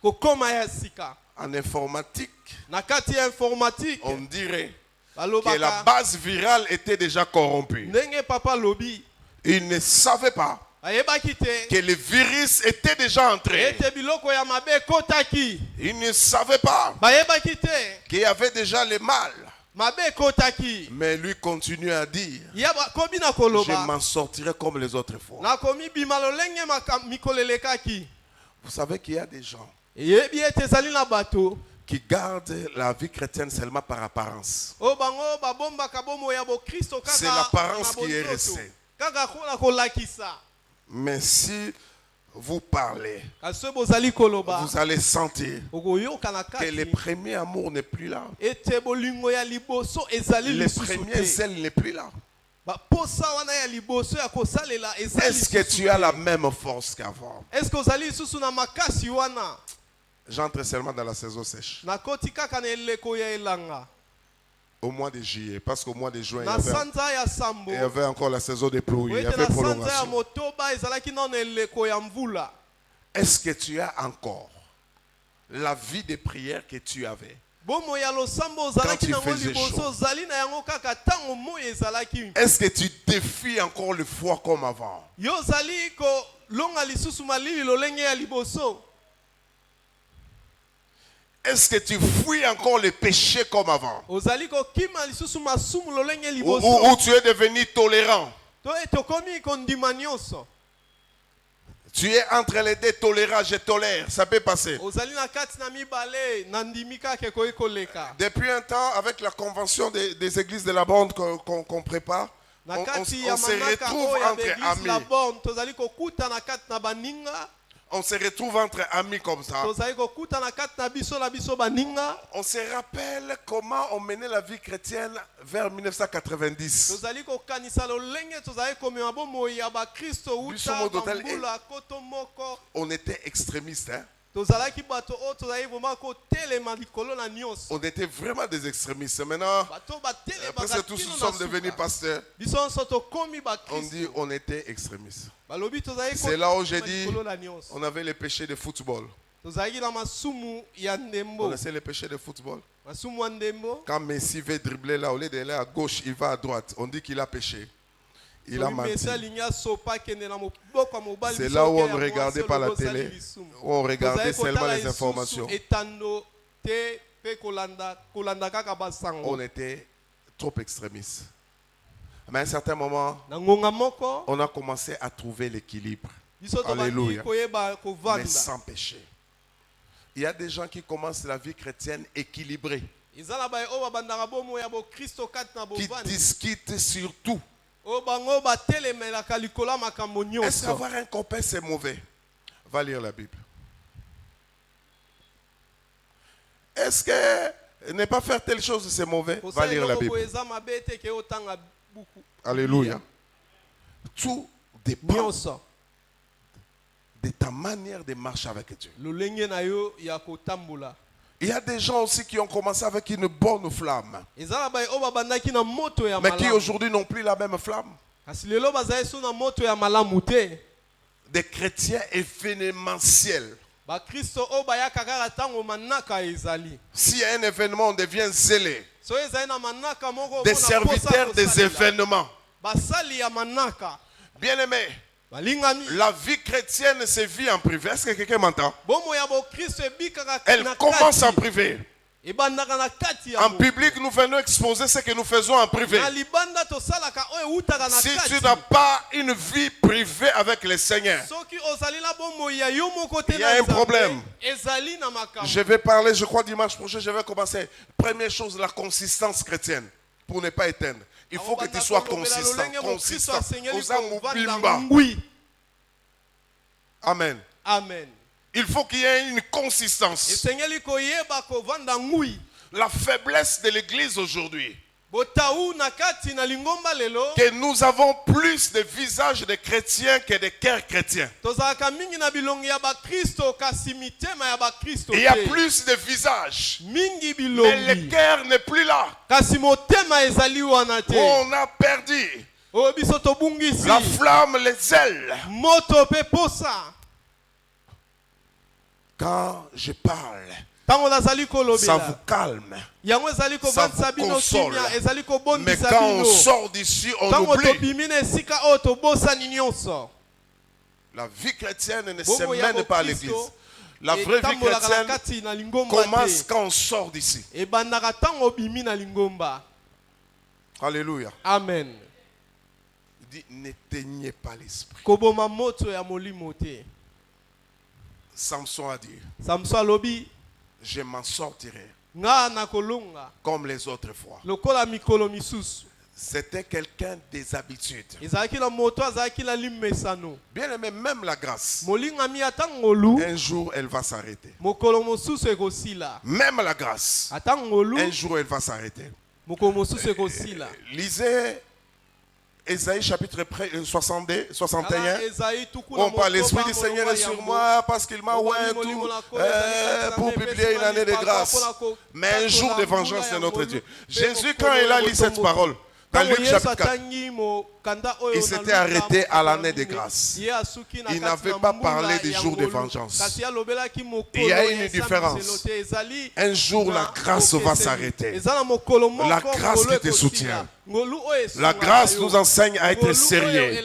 kokoma ya sika En informatique, na kati ya informatique on dirait que la balobaka base virale était déjà corrompue. ndenge papa lobi Ils ne savaient pas bayebaki te que le virus était déjà entré. ete biloko ya mabe ekotaki Ils ne savaient pas bayebaki te qu'il y avait déjà le mal. mabe ekotaki Mais lui continue à dire, ya bakomi na je koloba m'en sortirai comme les autres fois. nakomi bima lolenge mikolo elekaki Vous savez qu'il y a des gens eyebi ete ezali na bato qui gardent la vie chrétienne seulement par apparence. oyo bango babombaka bomoi ya bokristo kaka C'est l'apparence na qui est bonzoto. restée. kaka mpona kolakisa Mais si vous parlez, kasi soki bozali koloba vous allez sentir okoyoka na que le kati premier amour n'est plus là. ete bolingo ya liboso ezali Le lisusu premier te zèle n'est plus là. baposa wana ya liboso ya kosalela ezali Est-ce que lisusu tu as te. la même force qu'avant? Est-ce ozali lisusu na makasi wana J'entre seulement dans la saison sèche. nakoti kaka na eleko ya elanga Au mois de juillet, parce qu'au mois de juin, na sanza ya sambo il y avait encore la saison des pluies, il y oete avait na sanza ya prolongation. motoba ezalaki nano eleko ya mvula Est-ce que tu as encore la vie de prière que tu avais? bomoi ya losambo ozalaki Quand il nango faisait liboso chaud. ozali na yango kaka ntango moi ezalaki Est-ce que tu défies encore le froid comme avant? yo ozali kolonga lisusu malili lolenge ya liboso Est-ce que tu fuis encore le péché comme avant? ozali kokima lisusu masumu lolenge Ou liboso tu es devenu tolérant? to ete okomi kondima nyonso Tu es entre les deux, tolérant, je tolère, ça peut passer. ozali na kati na mibale na ndimi kaka ekoki koleka Depuis un temps, avec la convention des églises de la bande qu'on prépare, na on kati ya se manaka retrouve oyo ya entre baeglise la amis. borne tozali kokuta na kati na baninga On se retrouve entre amis comme ça. tozali kokuta na kati na biso baninga On se rappelle comment on menait la vie chrétienne vers 1990. tozali kokanisa lolenge tozali komema bomoi ya bakristo Biso uta mo total- bambula koto moko On était extrémistes. Hein? tozalaki bato oyo tozali vraimen kotelema likolo na nyonso On était vraiment des extrémistes. Maintenant, bato presque batelemaka tous kino nous na sommes devenus suka pasteurs. biso nyonso tokomi On bakristo dit on était extrémistes. balobi tozali C'est là où j'ai kotelema dit likolo na nyonso on avait les péchés de football. tozalaki na masumu ya Vous ndembo connaissez les péchés de football? masumu ya ndembo Quand Messi veut dribbler là, au lieu d'aller à gauche, il va à droite. On dit qu'il a péché. Il a soki menti. mesi alingi asopa akende na moboko ya mobali C'est biso là où okeya on ne mwasi regardait pas la olobi ozali télé, lisumu. où on regardait Tozali seulement kotala les lisusu informations. etando te mpe kolanda kaka basango On était trop extrémistes. Mais à un certain moment, na ngonga moko on a commencé à trouver l'équilibre, biso tobandi Alléluia. koyeba mais kovanda sans péché. Il y a des gens qui commencent la vie chrétienne équilibrée, eza na baye oyo babandaka bomoi ya bokristo kati na qui bovandi discutent sur tout. oyo bango batelemelaka likolo ya makambo Est-ce nyonso qu'avoir un copain, c'est mauvais? Va lire la Bible. Est-ce que ne pas faire telle chose, c'est mauvais? Va kosala lire la eloko boye Bible. eza mabe te ke otanga buku Alléluia. Tout dépend nyonso de ta manière de marcher avec Dieu. lolenge na yo ya kotambola Il y a des gens aussi qui ont commencé avec une bonne flamme, eza na baye oyo babandaki na moto ya mais qui malamu aujourd'hui n'ont plus la même flamme. kasi lelo bazali so na moto ya malamu te Des chrétiens événementiels. bakristo oyo bayaka kaka ntango manaka ezali. S'il y a un événement, on devient zélé. So ezali na manaka moko Des omona serviteurs posa des kosalela. événements. Basali ya manaka. Bien-aimés, Balingami. la vie chrétienne se vit en privé. Est-ce que quelqu'un m'entend? Bomo ya bokristo ebikaka Elle na commence en kati. privé. Ebandaka na kati ya En mo. public, nous venons exposer ce que nous faisons en privé. Na libanda tosalaka oyo eutaka na Si kati. tu n'as pas une vie privée avec le Seigneur, Soki ozali na bomo ya yo moko te il y a na un Nzambe, problème. ezali na makambo. je vais parler, je crois dimanche prochain, je vais commencer. Première chose, la consistance chrétienne. Pour ne pas éteindre. Il faut que tu sois consistant. Consistant. Oza mobimba. Oui. Amen. Amen. Il faut qu'il y ait une consistance. Esengeli koyeba kovanda ngui. La faiblesse de l'église aujourd'hui, Botaou na kati na lingomba lelo. que nous avons plus de visages de chrétiens que de cœurs chrétiens. Tozalaka mingi na bilongi ya bakristo kasi mitema ya bakristo Il y a te. plus de visages. Mingi Mais le bilongi. cœur n'est plus là. Kasi motema ezali wana te. On a perdu Oyo biso tobungisi. la flamme, les ailes. Moto pe posa. Quand je parle, Tango nazali ça kolobela. vous calme. Yango ezali Ça kobandisa vous bino console. kimia, ezali Mais kobondisa quand on bino. sort d'ici, on Tango oublie. tobimi na esika oyo tobosani nyonso. La vie chrétienne ne Bomo se ya mène pas à bokristo, l'église. La vraie vie etambolaka na chrétienne kati na lingomba commence te. quand on sort d'ici. Ebandaka tango obimi na lingomba. Alléluia. Amen. Il dit, n'éteignez pas l'esprit. Koboma moto ya molimo te. Samson a dit, Samson alobi je m'en sortirai nga na kolonga comme les autres fois. lokola mikolo misusu. C'était quelqu'un des habitudes. Ezalaki na moto azalaki na limesano. Bien aimé, même la grâce, Molingami atangolu un jour elle va s'arrêter. mokolo mosusu ekosila. Même la grâce, Atangolu un jour elle va s'arrêter. mokolo mosusu ekosila. Lisez Ésaïe chapitre 62, 61. Ala Esaïe tuku na On parle, l'Esprit motoba du Seigneur molonga est sur yango. moi parce qu'il m'a oint tout pour publier une année de grâce. Mais un jour de vengeance de notre Dieu. Jésus, quand il a lu cette parole, dans Luc chapitre 4, il s'était arrêté à l'année de grâce. Il n'avait pas parlé des jours de vengeance. Il y a une différence. Un jour, la grâce va s'arrêter. La grâce qui te soutient. La grâce nous enseigne à être sérieux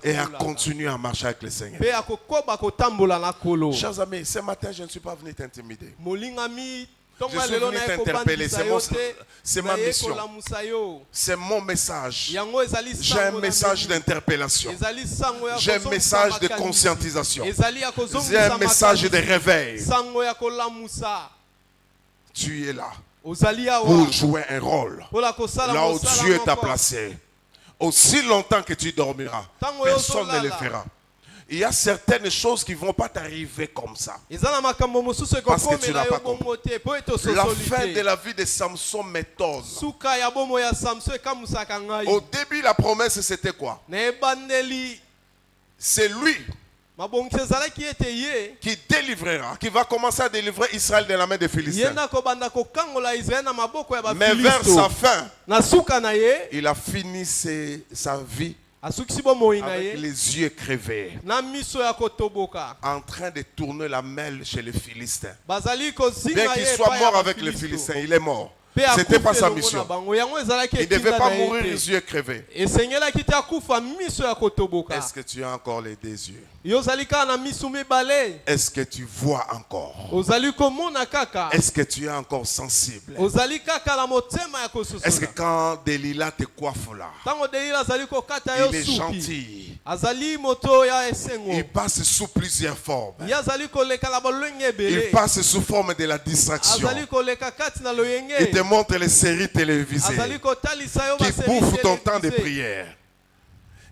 et à continuer à marcher avec le Seigneur. Chers amis, ce matin, je ne suis pas venu t'intimider. Je suis venu t'interpeller. C'est ma mission. C'est mon message. J'ai un message d'interpellation. J'ai un message de conscientisation. J'ai un message de réveil. Tu es là pour jouer un rôle là où Dieu t'a placé. Aussi longtemps que tu dormiras, personne ne le fera. Il y a certaines choses qui ne vont pas t'arriver comme ça. Parce que tu n'as pas compris. La fin de la vie de Samson m'étonne. Au début, la promesse, c'était quoi? C'est lui qui délivrera, qui va commencer à délivrer Israël de la main des Philistins. Mais vers sa fin, il a fini sa vie avec les yeux crevés, en train de tourner la mêle chez les Philistins. Bien qu'il soit mort avec les Philistins, il est mort. Ce n'était pas sa mission. Il ne devait pas mourir les yeux crevés. Est-ce que tu as encore les deux yeux? Est-ce que tu vois encore? Est-ce que tu es encore sensible? Est-ce que quand Delilah te coiffe là, il est gentil? Il passe sous plusieurs formes. Il passe sous forme de la distraction. Il te montre les séries télévisées qui bouffent ton temps de prière.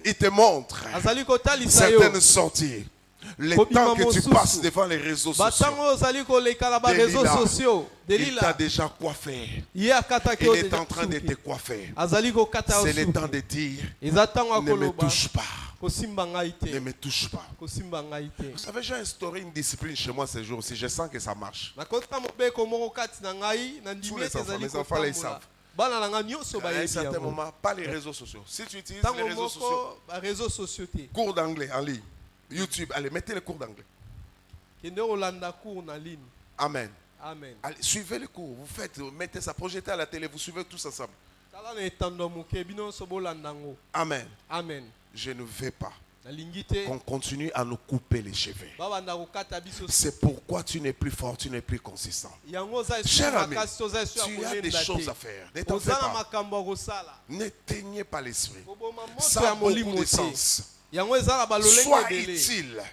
Il te montre certaines sorties. Le temps que tu passes devant les réseaux sociaux. Il t'a déjà coiffé. Il est en train de te coiffer. C'est le temps de dire, ne me touche pas. Ne me touche pas. Vous savez, j'ai instauré une discipline chez moi ces jours-ci. Je sens que ça marche. Tous les enfants, mes enfants, ils savent. À un certain moment, pas les réseaux sociaux. Si tu utilises les réseaux sociaux, cours d'anglais en ligne, YouTube, allez, mettez les cours d'anglais. Kende olanda cours na ligne. Amen. Amen. Allez, suivez le cours. Vous faites, mettez ça, projetez à la télé, vous suivez tous ensemble. Tala na etando muke bino so bolanda ngo. Amen. Amen. Je ne veux pas Na lingite qu'on continue à nous couper les cheveux. babanda kokata biso. C'est pourquoi tu n'es plus fort, tu n'es plus consistant. Yango za Cher ami, makasi toza su tu as des choses à faire. Ne t'en fais Ozala pas. makambo kosala. N'éteignez pas l'esprit. Koboma moto Ça ya a beaucoup molimo de te. sens. Yango ezala balolenge Sois ebele. utile.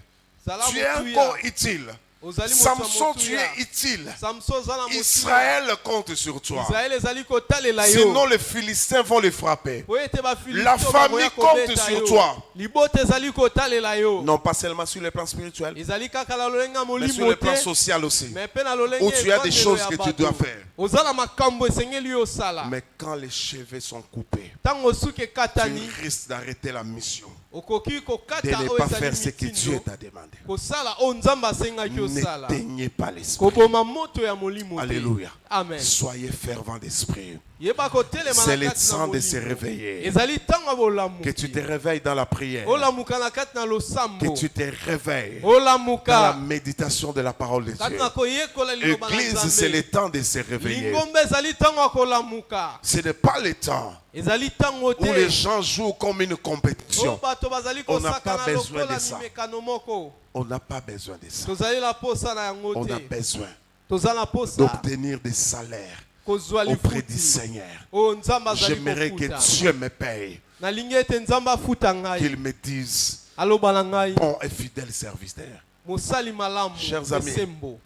Zala Tu es motuya. encore utile. Ozali moto ya Samson, tu motuya. es utile. Samson zala motuya. Israël compte sur toi. Israël ezali kotalela yo. Sinon, les Philistins vont les frapper. Po ete ba Philistins La famille bakoya compte kobeta sur yo. toi. Libote ezali kotalela yo. Non pas seulement sur le plan spirituel, Ezali kaka na lolenga mais sur molimo le plan te. social aussi. Mais pe na lolenge Où tu as des evangelo choses ya que tu bato. dois faire. Ozala makambo esengeli yo sala. Mais quand les cheveux sont coupés, Tango suki ekatani. tu risques d'arrêter la mission, Okoki de kokata ne oyo pas ezali faire ce que Dieu mitindo. t'a demandé. Kosala o nzamba asengaki osala. N'éteignez pas l'esprit. Koboma moto ya molimo te. Alléluia. Amen. Soyez fervents d'esprit. Yeba kotelema C'est na le kati na temps de se molimo. réveiller. Ezali tango ya bolamuki. Que tu te réveilles dans la prière. Olamuka na kati na losambo. Que tu te réveilles Olamuka. dans la méditation de la parole de Kati Dieu. na koyekola liloba na Église, Nzambe. c'est le temps de se réveiller. Lingombe ezali tango ya kolamuka. Ce n'est pas le temps Ezali tango te. où les gens jouent comme une O compétition. bato bazali On n'a kosakana pas besoin lokola de ça. mimekano moko. On n'a pas besoin de ça. Tozali la posa na yango On a te. besoin Toza na posa. d'obtenir des salaires Kozwa auprès du lifuti. Seigneur. O nzamba azali J'aimerais que kofuta. Dieu me paye, Nalingi ete nzamba afuta ngai. qu'il me dise Aloba na ngai. bon et fidèle serviteur. Mosali malamu. Chers amis, esembo.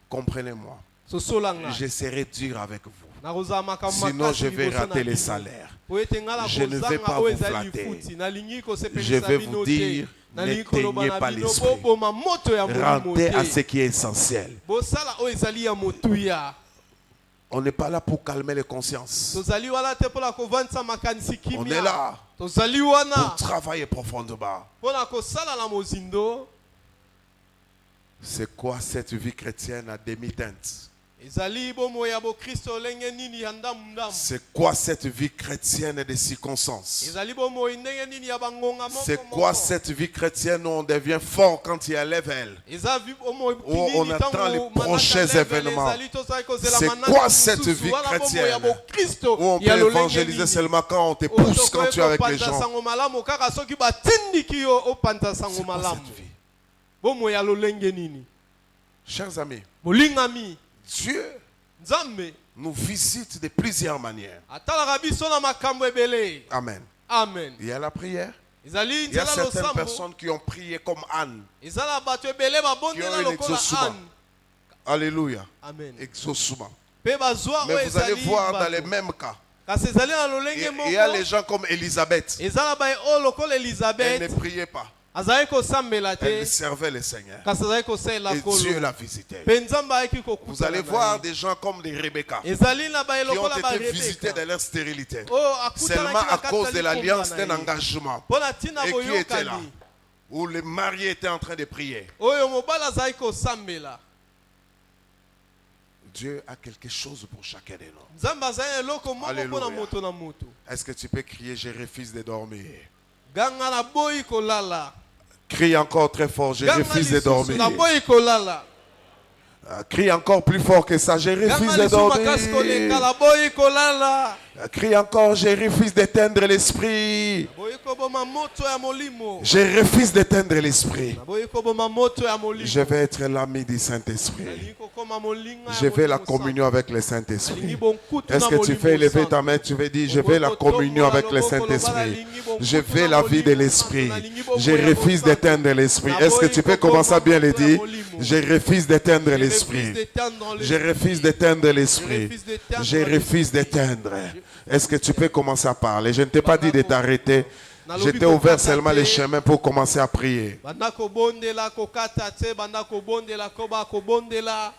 Comprenez-moi, Sosola ngai. je serai dur avec vous. Nakozala makambo Sinon, makasi je vais liboso na rater les bino. salaires. Po ete nga na Je ne vais kozanga pas oyo vous ezali flatter. lifuti. Nalingi Je kosepelisa vais vous bino te. dire, Nalingi koloba n'éteignez na pas bino l'esprit. boboma moto ya molimo Rentrez à ce te. qui est essentiel. Bosala oyo ezali ya motuya. On n'est pas là pour calmer les consciences. Tozali wana te mpona kovandisa makanisi On est kimia. là Tozali pour wana travailler profondément. mpona kosala na mozindo. C'est quoi cette vie chrétienne à demi-teinte? Ezali bomoi ya bokristo lenge nini ya ndamu-ndamu. C'est quoi cette vie chrétienne de circonstances? Ezali bomoi ndenge nini ya bangonga moko C'est quoi moko. cette vie chrétienne où on devient fort quand il y a level? Eza bomoi Où on kinini attend tango les manaka prochains level événements. ezali tozali kozela C'est manaka quoi mosusu. cette vie Wana bomoi ya chrétienne bokristo Où on peut ya lolenge évangéliser nini. seulement quand on te pousse, quand tu es avec les Okoki gens. kopanza sango malamu kaka soki batindiki yo opanza sango C'est quoi malamu. cette vie? Bomoi ya lolenge nini. Chers amis, Molingami Dieu Nzambe nous visite de plusieurs manières. atalaka biso na makambo ebele. Amen. Amen. Il y a la prière. Ezali Il y a nzela certaines losambo. personnes qui ont prié comme Anne. Ezala bato ebele babondela Qui ont eu lokola l'exaucement. Anne. Alléluia. Amen. Exaucement. Pe bazwa Mais oyo vous allez ezali voir dans bato. les mêmes cas. Kasi ezali na lolenge Il y a les moko. gens comme Élisabeth. Ezala baye oyo lokola Elle ne Elizabeth. priait pas. Azali kosambela Elle te. servait le Seigneur. Kasi azali kosalela Et kolo. Dieu la visitait. Pe nzambe ayaki Vous kokuta allez voir des gens comme des Rebecca ezali na baye qui ont lokola ba été visités Rebeka. dans leur stérilité. Oh, Seulement akutanaki à na kati cause ya de l'alliance likonga na d'un ye. engagement. Mpona ntina Et qui était là? boyokani. Où le marié était en train de prier. Oyo mobali azali kosambela. Dieu a quelque chose pour chacun de nous. Nzambe azali na eloko moko Alléluia. mpona moto na moto. Est-ce que tu peux crier, je refuse de dormir? Ganga na boyi kolala. Crie encore très fort, je Ganga refuse de lisusu dormir. na boyi kolala. Crie encore plus fort que ça, je refuse Ganga de lisusu makasi koleka dormir. na boyi kolala. Crie encore, je refuse d'éteindre l'esprit. Boyi koboma moto ya molimo. Je refuse d'éteindre l'esprit. Na boyi koboma moto ya molimo. Je vais être l'ami du Saint-Esprit. Nalingi kokoma molinga ya Je vais la molimo communion santo. avec le Nalingi Saint-Esprit. bonkutu Est-ce na que tu molimo fais lever santo. ta main? Tu veux dire, je vais la communion avec le Saint-Esprit. Je vais la vie de l'Esprit. Je refuse d'éteindre l'Esprit. Est-ce que tu peux commencer à bien le dire? Je refuse d'éteindre l'Esprit. Je refuse d'éteindre l'Esprit. Je refuse d'éteindre. Est-ce que tu peux commencer à parler? Je ne t'ai pas dit de t'arrêter. Je t'ai ouvert seulement les chemins pour commencer à prier. Banda kobondela kokata te banda kobondela koba kobondela.